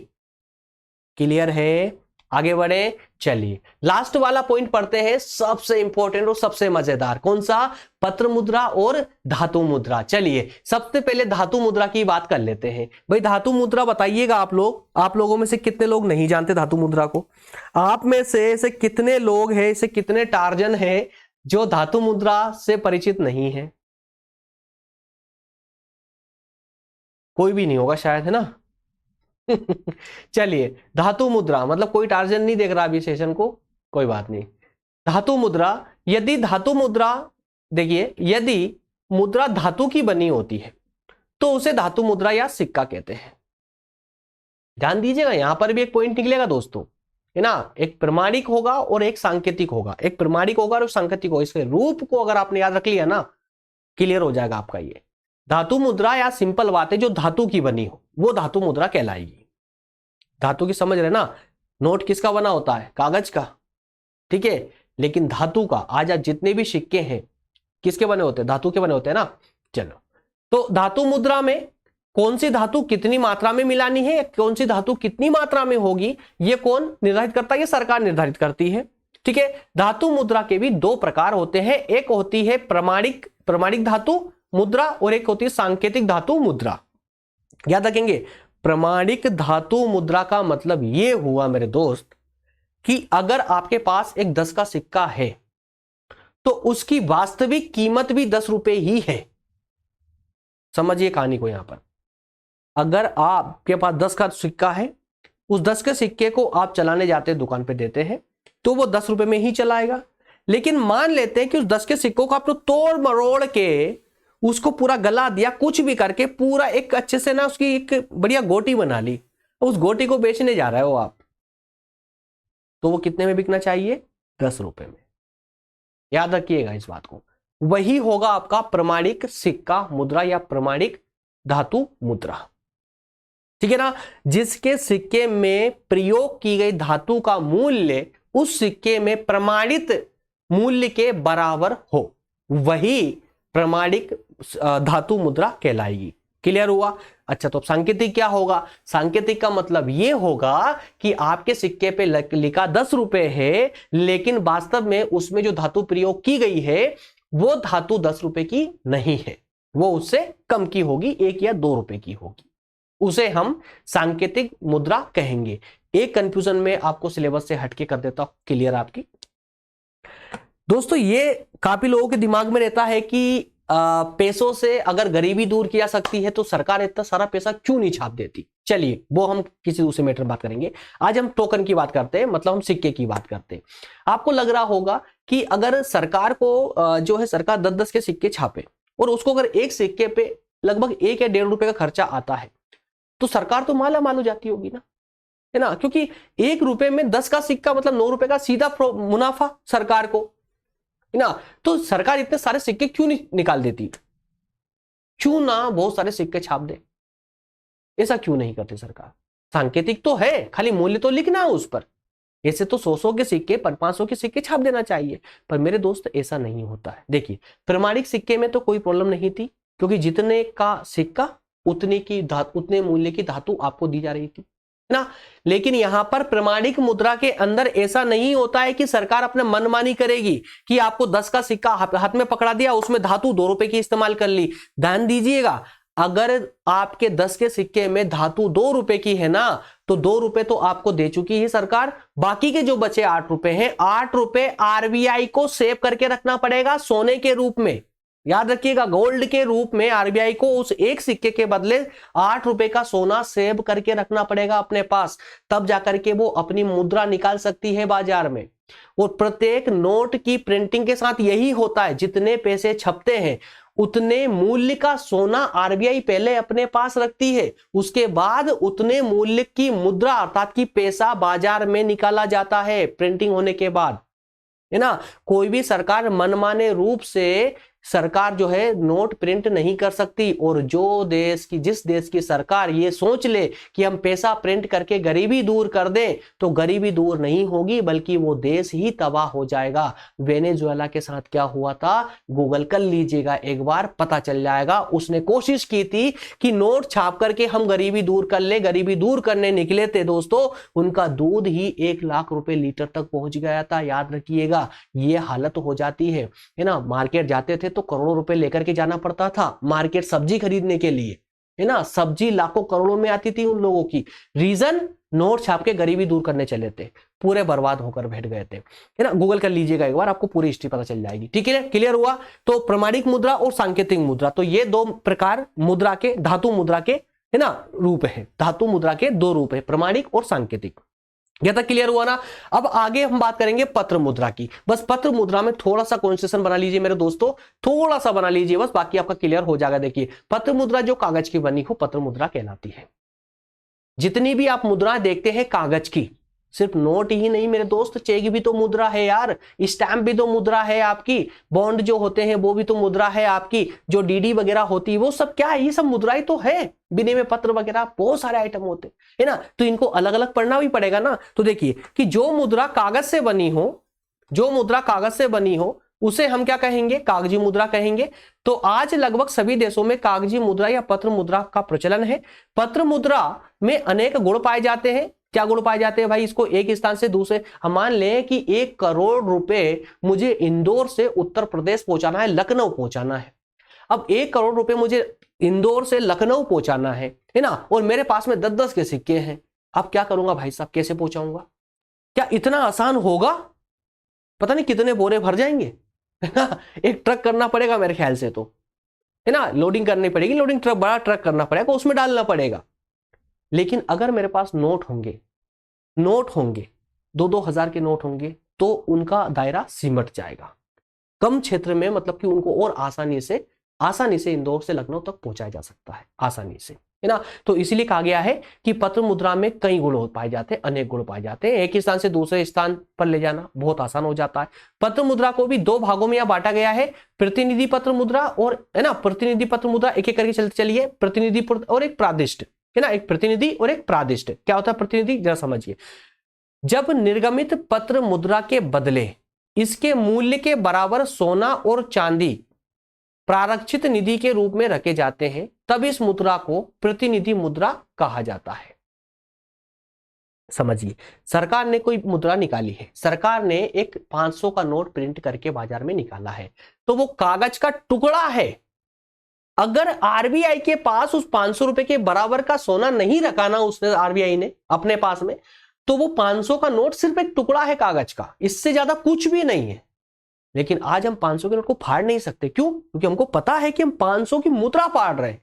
क्लियर है? आगे बढ़े, चलिए लास्ट वाला पॉइंट पढ़ते हैं, सबसे इंपॉर्टेंट और सबसे मजेदार। कौन सा? पत्र मुद्रा और धातु मुद्रा। चलिए सबसे पहले धातु मुद्रा की बात कर लेते हैं। भाई धातु मुद्रा बताइएगा आप लोगों में से कितने लोग नहीं जानते धातु मुद्रा को? आप में से ऐसे कितने लोग हैं, ऐसे कितने टार्जन हैं जो धातु मुद्रा से परिचित नहीं है? कोई भी नहीं होगा शायद, है ना? चलिए, धातु मुद्रा मतलब कोई टार्जन नहीं देख रहा अभी सेशन को, कोई बात नहीं। धातु मुद्रा, यदि धातु मुद्रा, देखिए यदि मुद्रा धातु की बनी होती है तो उसे धातु मुद्रा या सिक्का कहते हैं। ध्यान दीजिएगा, यहां पर भी एक पॉइंट निकलेगा दोस्तों, है ना, एक प्रमाणिक होगा और एक सांकेतिक होगा, एक प्रमाणिक होगा और सांकेतिक होगा। इसके रूप को अगर आपने याद रख लिया ना, क्लियर हो जाएगा आपका। ये धातु मुद्रा या सिंपल बात है, जो धातु की बनी हो वो धातु मुद्रा कहलाएगी। धातु की समझ रहे ना? नोट किसका बना होता है? कागज का, ठीक है, लेकिन धातु का आज जितने भी सिक्के हैं किसके बने होते हैं? धातु के बने होते हैं ना। चलो, तो धातु मुद्रा में कौन सी धातु कितनी मात्रा में मिलानी है, कौन सी धातु कितनी मात्रा में होगी, ये कौन निर्धारित करता है? ये सरकार निर्धारित करती है। ठीक है, धातु मुद्रा के भी दो प्रकार होते हैं, एक होती है प्रमाणिक धातु मुद्रा और एक होती है सांकेतिक धातु मुद्रा। याद रखेंगे, प्रमाणिक धातु मुद्रा का मतलब यह हुआ मेरे दोस्त कि अगर आपके पास एक 10 का सिक्का है तो उसकी वास्तविक कीमत भी 10 रुपए ही है। समझिए कहानी को। यहां पर अगर आपके पास 10 का सिक्का है, उस 10 के सिक्के को आप चलाने जाते हैं, दुकान पे देते हैं, तो वो 10 रुपए में ही चलाएगा। लेकिन मान लेते हैं कि उस 10 के सिक्कों को आपने तोड़ मरोड़ के उसको पूरा गला दिया, कुछ भी करके पूरा एक अच्छे से ना उसकी एक बढ़िया गोटी बना ली, उस गोटी को बेचने जा रहे हो आप, तो वो कितने में बिकना चाहिए? 10 रुपए में। याद रखिएगा इस बात को। वही होगा आपका प्रमाणिक सिक्का मुद्रा या प्रमाणिक धातु मुद्रा। ठीक है ना? जिसके सिक्के में प्रयोग की गई धातु का मूल्य उस सिक्के में प्रमाणित मूल्य के बराबर हो, वही प्रमाणिक धातु मुद्रा कहलाएगी। क्लियर हुआ? अच्छा, तो सांकेतिक क्या होगा? सांकेतिक का मतलब ये होगा कि आपके सिक्के पे लिखा 10 रुपए है, लेकिन वास्तव में उसमें जो धातु प्रयोग की गई है वो धातु 10 रुपए की नहीं है, वो उससे कम की होगी, 1 या 2 रुपए की होगी, उसे हम सांकेतिक मुद्रा कहेंगे। एक कंफ्यूजन में आपको सिलेबस से हटके कर देता हूं, क्लियर आपकी दोस्तों? ये काफी लोगों के दिमाग में रहता है कि पैसों से अगर गरीबी दूर की जा सकती है तो सरकार इतना सारा पैसा क्यों नहीं छाप देती। चलिए वो हम किसी दूसरे मैटर में बात करेंगे। आज हम टोकन की बात करते हैं, मतलब हम सिक्के की बात करते हैं। आपको लग रहा होगा कि अगर सरकार को जो है सरकार 10-10 के सिक्के छापे और उसको अगर एक सिक्के पे लगभग 1 या 1.5 रुपए का खर्चा आता है तो सरकार तो माला माल हो जाती होगी ना, है ना? क्योंकि 1 रुपए में 10 का सिक्का मतलब 9 रुपए का सीधा मुनाफा सरकार को, है ना? तो सरकार इतने सारे सिक्के क्यों नहीं निकाल देती? क्यों ना बहुत सारे सिक्के छाप दे? ऐसा क्यों नहीं करती सरकार? सांकेतिक तो है, खाली मूल्य तो लिखना है उस पर। ऐसे तो 100-100 के सिक्के 500 के सिक्के छाप देना चाहिए, पर मेरे दोस्त ऐसा नहीं होता है। देखिए प्रमाणिक सिक्के में तो कोई प्रॉब्लम नहीं थी, क्योंकि जितने का सिक्का उतने मूल्य की धातु आपको दी जा रही थी, है ना? लेकिन यहां पर प्रमाणिक मुद्रा के अंदर ऐसा नहीं होता है कि सरकार अपने मनमानी करेगी कि आपको 10 का सिक्का हाथ में पकड़ा दिया, उसमें धातु 2 रुपए की इस्तेमाल कर ली। ध्यान दीजिएगा, अगर आपके 10 के सिक्के में धातु 2 रुपए की है ना, तो 2 रुपए तो आपको दे चुकी है सरकार, बाकी के जो बचे 8 रुपए हैं, 8 रुपए आरबीआई को सेव करके रखना पड़ेगा सोने के रूप में। याद रखिएगा, गोल्ड के रूप में आरबीआई को उस एक सिक्के के बदले 8 रुपए का सोना सेव करके रखना पड़ेगा अपने पास, तब जाकर के वो अपनी मुद्रा निकाल सकती है बाजार में। और प्रत्येक नोट की प्रिंटिंग के साथ यही होता है, जितने पैसे छपते हैं उतने मूल्य का सोना आरबीआई पहले अपने पास रखती है, उसके बाद उतने मूल्य की मुद्रा अर्थात की पैसा बाजार में निकाला जाता है प्रिंटिंग होने के बाद, है ना? कोई भी सरकार मनमाने रूप से सरकार जो है नोट प्रिंट नहीं कर सकती। और जिस देश की सरकार ये सोच ले कि हम पैसा प्रिंट करके गरीबी दूर कर दें, तो गरीबी दूर नहीं होगी, बल्कि वो देश ही तबाह हो जाएगा। वेनेजुएला के साथ क्या हुआ था, गूगल कर लीजिएगा एक बार, पता चल जाएगा। उसने कोशिश की थी कि नोट छाप करके हम गरीबी दूर कर ले, गरीबी दूर करने निकले थे दोस्तों, उनका दूध ही 1 लाख रुपए लीटर तक पहुंच गया था। याद रखिएगा, ये हालत हो जाती है ना? मार्केट जाते थे तो करोड़ों रुपए लेकर के जाना पड़ता था मार्केट सब्जी खरीदने के लिए, है ना? सब्जी लाखों करोड़ों में आती थी उन लोगों की। रीजन, नोट छाप के गरीबी दूर करने चले थे, पूरे बर्बाद होकर बैठ गए थे, है ना? गूगल कर लीजिएगा एक बार, आपको पूरी हिस्ट्री पता चल जाएगी। ठीक है, क्लियर हुआ? तो प्रमाणिक मुद्रा और सांकेतिक मुद्रा, तो ये 2 प्रकार मुद्रा के, धातु मुद्रा के, है ना, रूप है। धातु मुद्रा के 2 रूप है, प्रमाणिक और सांकेतिक। यह तक क्लियर हुआ ना? अब आगे हम बात करेंगे पत्र मुद्रा की। बस पत्र मुद्रा में थोड़ा सा कॉन्सेशन बना लीजिए मेरे दोस्तों, थोड़ा सा बना लीजिए बस, बाकी आपका क्लियर हो जाएगा। देखिए, पत्र मुद्रा जो कागज की बनी हो पत्र मुद्रा कहलाती है। जितनी भी आप मुद्रा देखते हैं कागज की, सिर्फ नोट ही नहीं मेरे दोस्त, चेक भी तो मुद्रा है यार, स्टैंप भी तो मुद्रा है आपकी, बॉन्ड जो होते हैं वो भी तो मुद्रा है आपकी, जो डीडी वगैरह होती है वो सब क्या है, ये सब मुद्राएं तो है। विनिमय पत्र वगैरह बहुत सारे आइटम होते हैं ना, तो इनको अलग अलग पढ़ना भी पड़ेगा ना। तो देखिए कि जो मुद्रा कागज से बनी हो, जो मुद्रा कागज से बनी हो उसे हम क्या कहेंगे, कागजी मुद्रा कहेंगे। तो आज लगभग सभी देशों में कागजी मुद्रा या पत्र मुद्रा का प्रचलन है। पत्र मुद्रा में अनेक गुण पाए जाते हैं। क्या गुण पाए जाते हैं भाई? इसको एक स्थान से दूसरे, हम मान लें कि 1 करोड़ रुपए मुझे इंदौर से उत्तर प्रदेश पहुंचाना है, लखनऊ पहुंचाना है। अब 1 करोड़ रुपए मुझे इंदौर से लखनऊ पहुंचाना है ना, और मेरे पास में 10-10 के सिक्के हैं। अब क्या करूंगा भाई साहब, कैसे पहुंचाऊंगा? क्या इतना आसान होगा? पता नहीं कितने बोरे भर जाएंगे, है ना? एक ट्रक करना पड़ेगा मेरे ख्याल से, तो है ना, लोडिंग करनी पड़ेगी, लोडिंग ट्रक, बड़ा ट्रक करना पड़ेगा, उसमें डालना पड़ेगा। लेकिन अगर मेरे पास नोट होंगे 2-2 हजार के नोट होंगे, तो उनका दायरा सिमट जाएगा कम क्षेत्र में, मतलब कि उनको और आसानी से इंदौर से लखनऊ तक पहुंचाया जा सकता है, आसानी से, है ना। तो इसीलिए कहा गया है कि पत्र मुद्रा में कई गुण पाए जाते हैं, अनेक गुण पाए जाते हैं। एक ही स्थान से दूसरे स्थान पर ले जाना बहुत आसान हो जाता है। पत्र मुद्रा को भी 2 भागों में बांटा गया है, प्रतिनिधि पत्र मुद्रा और, है ना, प्रतिनिधि पत्र मुद्रा। एक एक करके चलते चलिए, प्रतिनिधि और एक प्रादिष्ट, है ना, एक प्रतिनिधि और एक प्रादिष्ट। क्या होता है प्रतिनिधि, जरा समझिए। जब निर्गमित पत्र मुद्रा के बदले इसके मूल्य के बराबर सोना और चांदी प्रारक्षित निधि के रूप में रखे जाते हैं तब इस मुद्रा को प्रतिनिधि मुद्रा कहा जाता है। समझिए, सरकार ने कोई मुद्रा निकाली है, सरकार ने एक 500 का नोट प्रिंट करके बाजार में निकाला है, तो वो कागज का टुकड़ा है। अगर आरबीआई के पास उस 500 रुपए के बराबर का सोना नहीं रखा ना उसने, आरबीआई ने अपने पास में, तो वो 500 का नोट सिर्फ एक टुकड़ा है कागज का, इससे ज्यादा कुछ भी नहीं है। लेकिन आज हम 500 के नोट को फाड़ नहीं सकते। क्यों? क्योंकि हमको पता है कि हम 500 की मुद्रा फाड़ रहे हैं।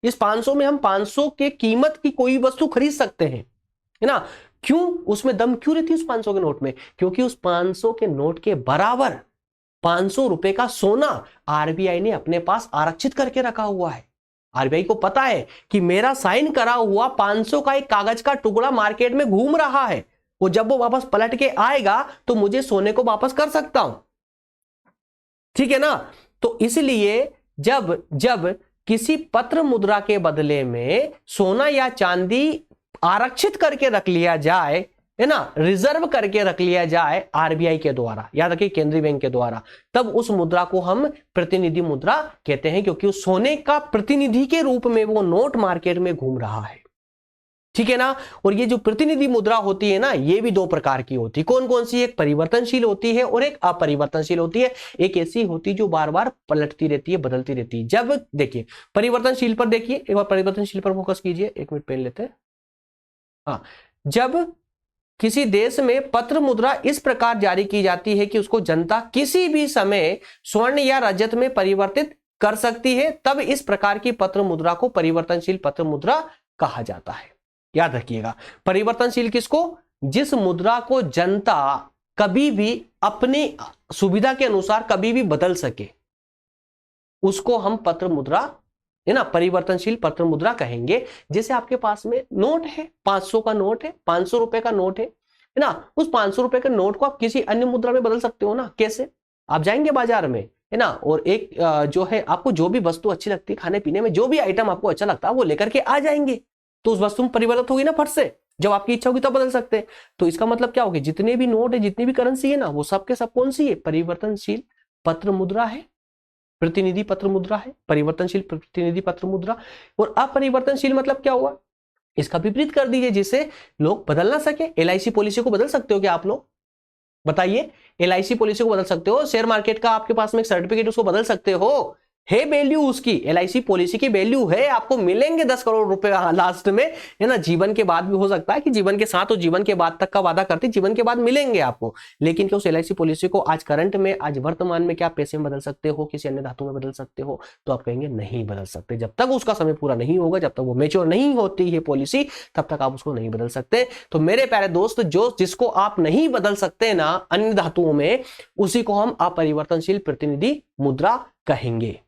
इस 500 में हम 500 के कीमत की कोई वस्तु खरीद सकते हैं, है ना। क्यों? उसमें दम क्यों रहती है उस 500 के नोट में? क्योंकि उस 500 के नोट के बराबर 500 रुपए का सोना आरबीआई ने अपने पास आरक्षित करके रखा हुआ है। आरबीआई को पता है कि मेरा साइन करा हुआ 500 का एक कागज का टुकड़ा मार्केट में घूम रहा है, वो जब वो वापस पलट के आएगा तो मुझे सोने को वापस कर सकता हूं, ठीक है ना। तो इसलिए जब जब किसी पत्र मुद्रा के बदले में सोना या चांदी आरक्षित करके रख लिया जाए, है ना, रिजर्व करके रख लिया जाए आरबीआई के द्वारा, याद रखिए केंद्रीय बैंक के द्वारा, तब उस मुद्रा को हम प्रतिनिधि मुद्रा कहते हैं, क्योंकि उस सोने का प्रतिनिधि के रूप में वो नोट मार्केट में घूम रहा है, ठीक है ना। और ये जो प्रतिनिधि मुद्रा होती है ना, ये भी दो प्रकार की होती है। कौन कौन सी? एक परिवर्तनशील होती है और एक अपरिवर्तनशील होती है। एक ऐसी होती है जो बार बार पलटती रहती है, बदलती रहती है। जब देखिए परिवर्तनशील पर, देखिए एक बार परिवर्तनशील पर फोकस कीजिए, एक मिनट पेन लेते हैं। हाँ, जब किसी देश में पत्र मुद्रा इस प्रकार जारी की जाती है कि उसको जनता किसी भी समय स्वर्ण या रजत में परिवर्तित कर सकती है, तब इस प्रकार की पत्र मुद्रा को परिवर्तनशील पत्र मुद्रा कहा जाता है। याद रखिएगा, परिवर्तनशील किसको? जिस मुद्रा को जनता कभी भी अपनी सुविधा के अनुसार कभी भी बदल सके, उसको हम पत्र मुद्रा, है ना, परिवर्तनशील पत्र मुद्रा कहेंगे। जैसे आपके पास में नोट है, 500 का नोट है, 500 रुपए का नोट है ना, उस 500 रुपए के नोट को आप किसी अन्य मुद्रा में बदल सकते हो ना। कैसे? आप जाएंगे बाजार में, है ना, और एक जो है आपको जो भी वस्तु अच्छी लगती है, खाने पीने में जो भी आइटम आपको अच्छा लगता है वो लेकर के आ जाएंगे, तो उस वस्तु में परिवर्तित होगी ना फट से। जब आपकी इच्छा होगी तब बदल सकते हैं। तो इसका मतलब क्या होगा? जितने भी नोट है, जितनी भी करेंसी है ना, वो सब के सब कौन सी है? परिवर्तनशील पत्र मुद्रा है, प्रतिनिधि पत्र मुद्रा है, परिवर्तनशील प्रतिनिधि पत्र मुद्रा। और अपरिवर्तनशील मतलब क्या हुआ? इसका विपरीत कर दीजिए, जिससे लोग बदल ना सके। एलआईसी पॉलिसी को बदल सकते हो क्या आप लोग? बताइए, एलआईसी पॉलिसी को बदल सकते हो? शेयर मार्केट का आपके पास में एक सर्टिफिकेट, उसको बदल सकते हो? है वैल्यू उसकी, एलआईसी पॉलिसी की वैल्यू है, आपको मिलेंगे 10 करोड़ रुपए लास्ट में, है ना। जीवन के बाद भी हो सकता है कि जीवन के साथ और जीवन के बाद तक का वादा करते, जीवन के बाद मिलेंगे आपको। लेकिन क्या उस एलआईसी पॉलिसी को आज करंट में, आज वर्तमान में क्या पैसे में बदल सकते हो, किसी अन्य धातु में बदल सकते हो? तो आप कहेंगे नहीं बदल सकते। जब तक उसका समय पूरा नहीं होगा, जब तक वो मेच्योर नहीं होती है पॉलिसी, तब तक आप उसको नहीं बदल सकते। तो मेरे प्यारे दोस्त, जो जिसको आप नहीं बदल सकते ना अन्य धातुओं में, उसी को हम अपरिवर्तनशील प्रतिनिधि मुद्रा कहेंगे।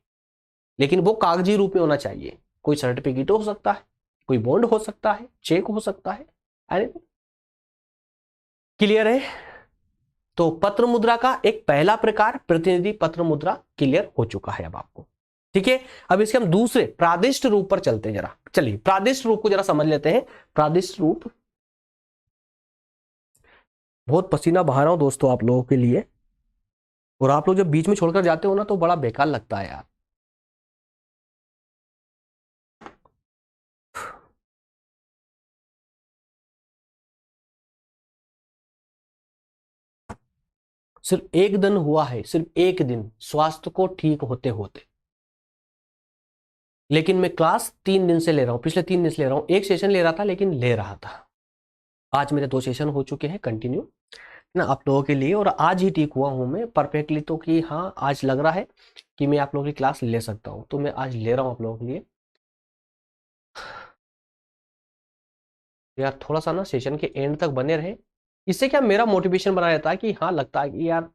लेकिन वो कागजी रूप में होना चाहिए। कोई सर्टिफिकेट हो सकता है, कोई बॉन्ड हो सकता है, चेक हो सकता है। क्लियर है? तो पत्र मुद्रा का एक पहला प्रकार प्रतिनिधि पत्र मुद्रा क्लियर हो चुका है अब आपको, ठीक है। अब इसके हम दूसरे प्रादिष्ट रूप पर चलते हैं जरा। चलिए प्रादिष्ट रूप को जरा समझ लेते हैं। प्रादिष्ट रूप, बहुत पसीना बहा रहा हूं दोस्तों आप लोगों के लिए, और आप लोग जब बीच में छोड़कर जाते हो ना तो बड़ा बेकार लगता है यार। सिर्फ एक दिन हुआ है, सिर्फ एक दिन स्वास्थ्य को ठीक होते होते, लेकिन मैं क्लास 3 दिन से ले रहा हूं, पिछले 3 दिन से ले रहा हूं। एक सेशन ले रहा था लेकिन ले रहा था। आज मेरे 2 सेशन हो चुके हैं कंटिन्यू ना आप लोगों के लिए, और आज ही ठीक हुआ हूं मैं परफेक्टली। तो कि हाँ, आज लग रहा है कि मैं आप लोगों की क्लास ले सकता हूं, तो मैं आज ले रहा हूं आप लोगों के लिए। यार थोड़ा सा ना सेशन के एंड तक बने रहे, इससे क्या मेरा मोटिवेशन बना रहता है कि हाँ, लगता है कि यार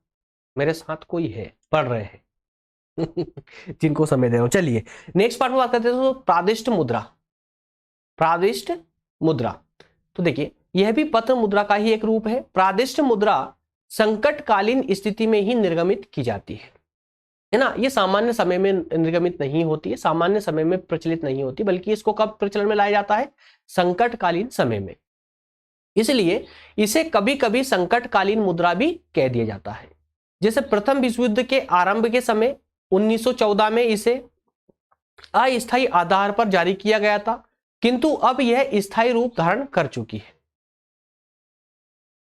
मेरे साथ कोई है, पढ़ रहे हैं जिनको समय दे रहा हूं। चलिए नेक्स्ट पार्ट में बात करते हैं। तो प्रादिष्ट मुद्रा, प्रादिष्ट मुद्रा, तो देखिए यह भी पत्र मुद्रा का ही एक रूप है। प्रादिष्ट मुद्रा संकटकालीन स्थिति में ही निर्गमित की जाती है ना। ये सामान्य समय में निर्गमित नहीं होती है, सामान्य समय में प्रचलित नहीं होती, बल्कि इसको कब प्रचलन में लाया जाता है? संकटकालीन समय में। इसलिए इसे कभी कभी संकटकालीन मुद्रा भी कह दिया जाता है। जैसे प्रथम विश्व युद्ध के आरंभ के समय 1914 में इसे अस्थायी आधार पर जारी किया गया था, किंतु अब यह स्थायी रूप धारण कर चुकी है।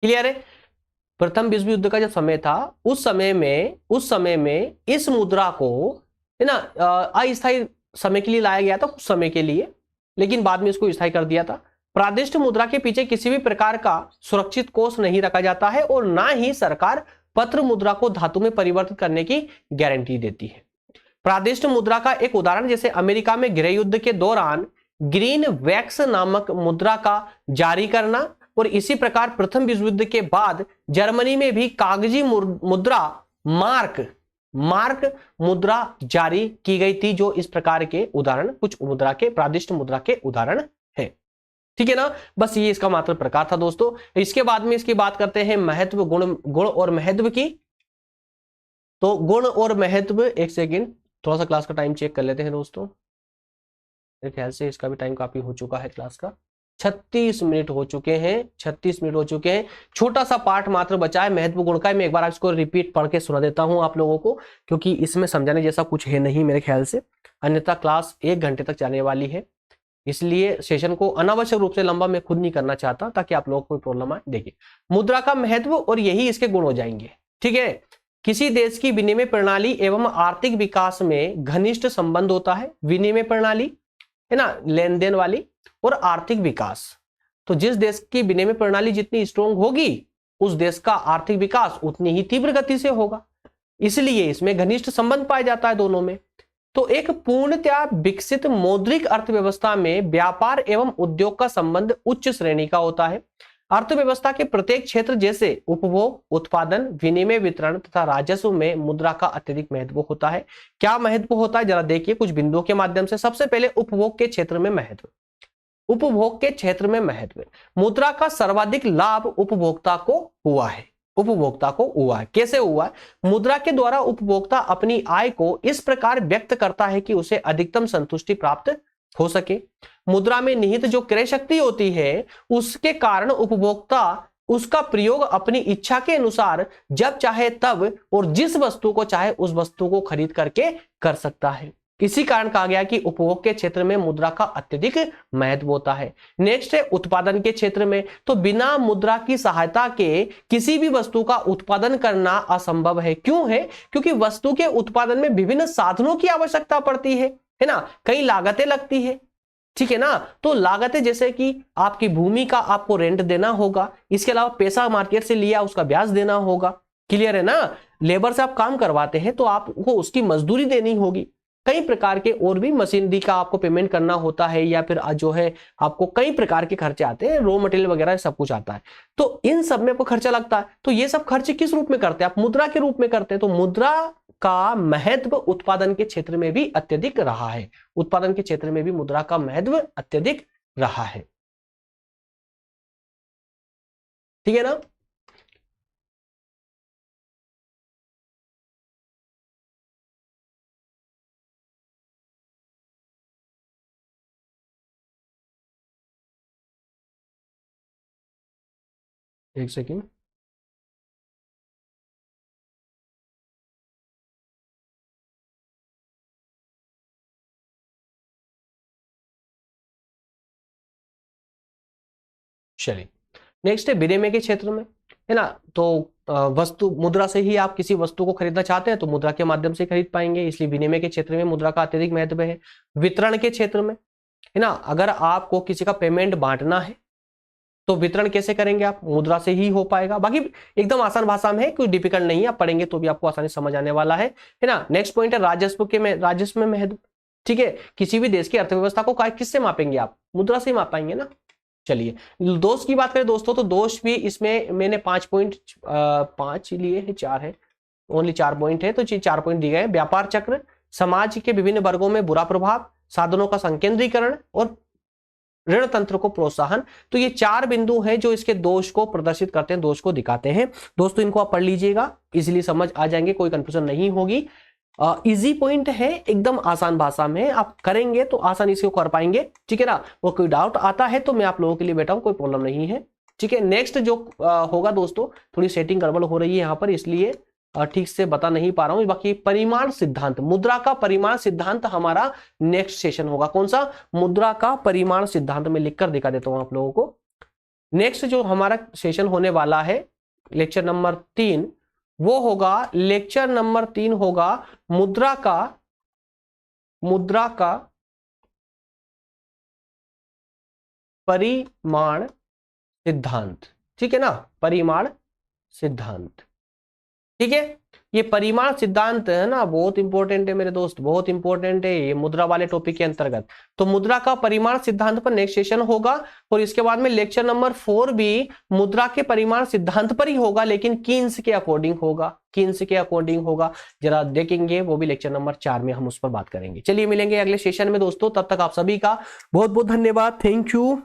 क्लियर है? प्रथम विश्व युद्ध का जब समय था उस समय में इस मुद्रा को है ना अस्थायी समय के लिए लाया गया था, कुछ समय के लिए, लेकिन बाद में इसको स्थायी कर दिया था। प्रादेशिक मुद्रा के पीछे किसी भी प्रकार का सुरक्षित कोष नहीं रखा जाता है और ना ही सरकार पत्र मुद्रा को धातु में परिवर्तित करने की गारंटी देती है। प्रादेशिक मुद्रा का एक उदाहरण जैसे अमेरिका में गृह युद्ध के दौरान ग्रीन वैक्स नामक मुद्रा का जारी करना, और इसी प्रकार प्रथम विश्व युद्ध के बाद जर्मनी में भी कागजी मुद्रा मार्क मुद्रा जारी की गई थी, जो इस प्रकार के उदाहरण कुछ मुद्रा के प्रादेशिक मुद्रा के उदाहरण है। ठीक है ना, बस ये इसका मात्र प्रकार था दोस्तों। इसके बाद में इसकी बात करते हैं महत्व, गुण और महत्व की। तो गुण और महत्व, एक सेकेंड थोड़ा सा क्लास का टाइम चेक कर लेते हैं दोस्तों। मेरे ख्याल से इसका भी टाइम काफी हो चुका है, क्लास का 36 मिनट हो चुके हैं, 36 मिनट हो चुके हैं। छोटा सा पार्ट मात्र बचा है महत्व गुण का। मैं एक बार इसको रिपीट पढ़ के सुना देता हूं आप लोगों को, क्योंकि इसमें समझाने जैसा कुछ है नहीं मेरे ख्याल से, अन्यथा क्लास 1 घंटे तक जाने वाली है। इसलिए सेशन को अनावश्यक रूप से लंबा मैं खुद नहीं करना चाहता, ताकि आप लोगों को कोई प्रॉब्लम आए। देखिए, मुद्रा का महत्व और यही इसके गुण हो जाएंगे। ठीक है, किसी देश की विनिमय प्रणाली एवं आर्थिक विकास में घनिष्ठ संबंध होता है। विनिमय प्रणाली है ना, लेन देन वाली, और आर्थिक विकास। तो जिस देश की विनिमय प्रणाली जितनी स्ट्रोंग होगी, उस देश का आर्थिक विकास उतनी ही तीव्र गति से होगा। इसलिए इसमें घनिष्ठ संबंध पाया जाता है दोनों में। तो एक पूर्णतया विकसित मौद्रिक अर्थव्यवस्था में व्यापार एवं उद्योग का संबंध उच्च श्रेणी का होता है। अर्थव्यवस्था के प्रत्येक क्षेत्र जैसे उपभोग, उत्पादन, विनिमय, वितरण तथा राजस्व में मुद्रा का अत्यधिक महत्व होता है। क्या महत्व होता है जरा देखिए कुछ बिंदुओं के माध्यम से। सबसे पहले उपभोग के क्षेत्र में महत्व। उपभोग के क्षेत्र में महत्व, मुद्रा का सर्वाधिक लाभ उपभोक्ता को हुआ है। कैसे हुआ है? मुद्रा के द्वारा उपभोक्ता अपनी आय को इस प्रकार व्यक्त करता है कि उसे अधिकतम संतुष्टि प्राप्त हो सके। मुद्रा में निहित जो क्रय शक्ति होती है, उसके कारण उपभोक्ता उसका प्रयोग अपनी इच्छा के अनुसार जब चाहे तब और जिस वस्तु को चाहे उस वस्तु को खरीद करके कर सकता है। इसी कारण कहा गया कि उपभोग के क्षेत्र में मुद्रा का अत्यधिक महत्व होता है। नेक्स्ट है उत्पादन के क्षेत्र में। तो बिना मुद्रा की सहायता के किसी भी वस्तु का उत्पादन करना असंभव है। क्यों है? क्योंकि वस्तु के उत्पादन में विभिन्न साधनों की आवश्यकता पड़ती है ना, कई लागतें लगती है। ठीक है ना, तो लागतें जैसे कि आपकी भूमि का आपको रेंट देना होगा, इसके अलावा पैसा मार्केट से लिया उसका ब्याज देना होगा। क्लियर है ना, लेबर से आप काम करवाते हैं तो आपको उसकी मजदूरी देनी होगी। कई प्रकार के और भी मशीनरी का आपको पेमेंट करना होता है, या फिर जो है आपको कई प्रकार के खर्चे आते हैं, रॉ मटेरियल वगैरह सब कुछ आता है। तो इन सब में आपको खर्चा लगता है। तो ये सब खर्चे किस रूप में करते हैं? आप मुद्रा के रूप में करते हैं। तो मुद्रा का महत्व उत्पादन के क्षेत्र में भी अत्यधिक रहा है। उत्पादन के क्षेत्र में भी मुद्रा का महत्व अत्यधिक रहा है। ठीक है ना। एक सेकेंड, चलिए नेक्स्ट है विनिमय के क्षेत्र में, है ना। तो वस्तु मुद्रा से ही आप किसी वस्तु को खरीदना चाहते हैं तो मुद्रा के माध्यम से खरीद पाएंगे, इसलिए विनिमय के क्षेत्र में मुद्रा का अत्यधिक महत्व है। वितरण के क्षेत्र में, है ना, अगर आपको किसी का पेमेंट बांटना है तो वितरण कैसे करेंगे आप? मुद्रा से ही हो पाएगा। बाकी एकदम आसान भाषा में है, कोई डिफिकल्ट नहीं है, आप पढ़ेंगे तो भी आपको आसानी समझ आने वाला है ना। नेक्स्ट पॉइंट है राजस्व में महत्व। ठीक है, किसी भी देश की अर्थव्यवस्था को किससे मापेंगे आप? मुद्रा से ही माप पाएंगे ना। चलिए दोष की बात करें दोस्तों, तो दोष भी इसमें मैंने 5 पॉइंट 5 लिए हैं, 4 है, ओनली 4 पॉइंट है, तो 4 पॉइंट दिए गए। व्यापार चक्र, समाज के विभिन्न वर्गों में बुरा प्रभाव, साधनों का संकेंद्रीकरण और ऋण तंत्र को प्रोत्साहन। तो ये 4 बिंदु हैं जो इसके दोष को प्रदर्शित करते हैं, दोष को दिखाते हैं। दोस्तों इनको आप पढ़ लीजिएगा, इजीली समझ आ जाएंगे, कोई कंफ्यूजन नहीं होगी। इजी पॉइंट है, एकदम आसान भाषा में आप करेंगे तो आसानी से कर पाएंगे। ठीक है ना। वो कोई डाउट आता है तो मैं आप लोगों के लिए बैठा हूं, कोई प्रॉब्लम नहीं है। ठीक है, नेक्स्ट जो होगा दोस्तों, थोड़ी सेटिंग गड़बड़ हो रही है यहाँ पर, इसलिए ठीक से बता नहीं पा रहा हूं। बाकी परिमाण सिद्धांत, मुद्रा का परिमाण सिद्धांत हमारा नेक्स्ट सेशन होगा। कौन सा? मुद्रा का परिमाण सिद्धांत में लिखकर दिखा देता हूं आप लोगों को। नेक्स्ट जो हमारा सेशन होने वाला है लेक्चर नंबर 3, वो होगा लेक्चर नंबर 3 होगा मुद्रा का परिमाण सिद्धांत। ठीक है ना, परिमाण सिद्धांत। ठीक है, ये परिमाण सिद्धांत है ना, बहुत इंपॉर्टेंट है मेरे दोस्त, बहुत इंपॉर्टेंट है ये मुद्रा वाले टॉपिक के अंतर्गत। तो मुद्रा का परिमाण सिद्धांत पर नेक्स्ट सेशन होगा, और इसके बाद में लेक्चर नंबर 4 भी मुद्रा के परिमाण सिद्धांत पर ही होगा, लेकिन कीन्स के अकॉर्डिंग होगा, कीन्स के अकॉर्डिंग होगा। जरा देखेंगे, वो भी लेक्चर नंबर 4 में हम उस पर बात करेंगे। चलिए मिलेंगे अगले सेशन में दोस्तों, तब तक आप सभी का बहुत बहुत धन्यवाद। Thank you.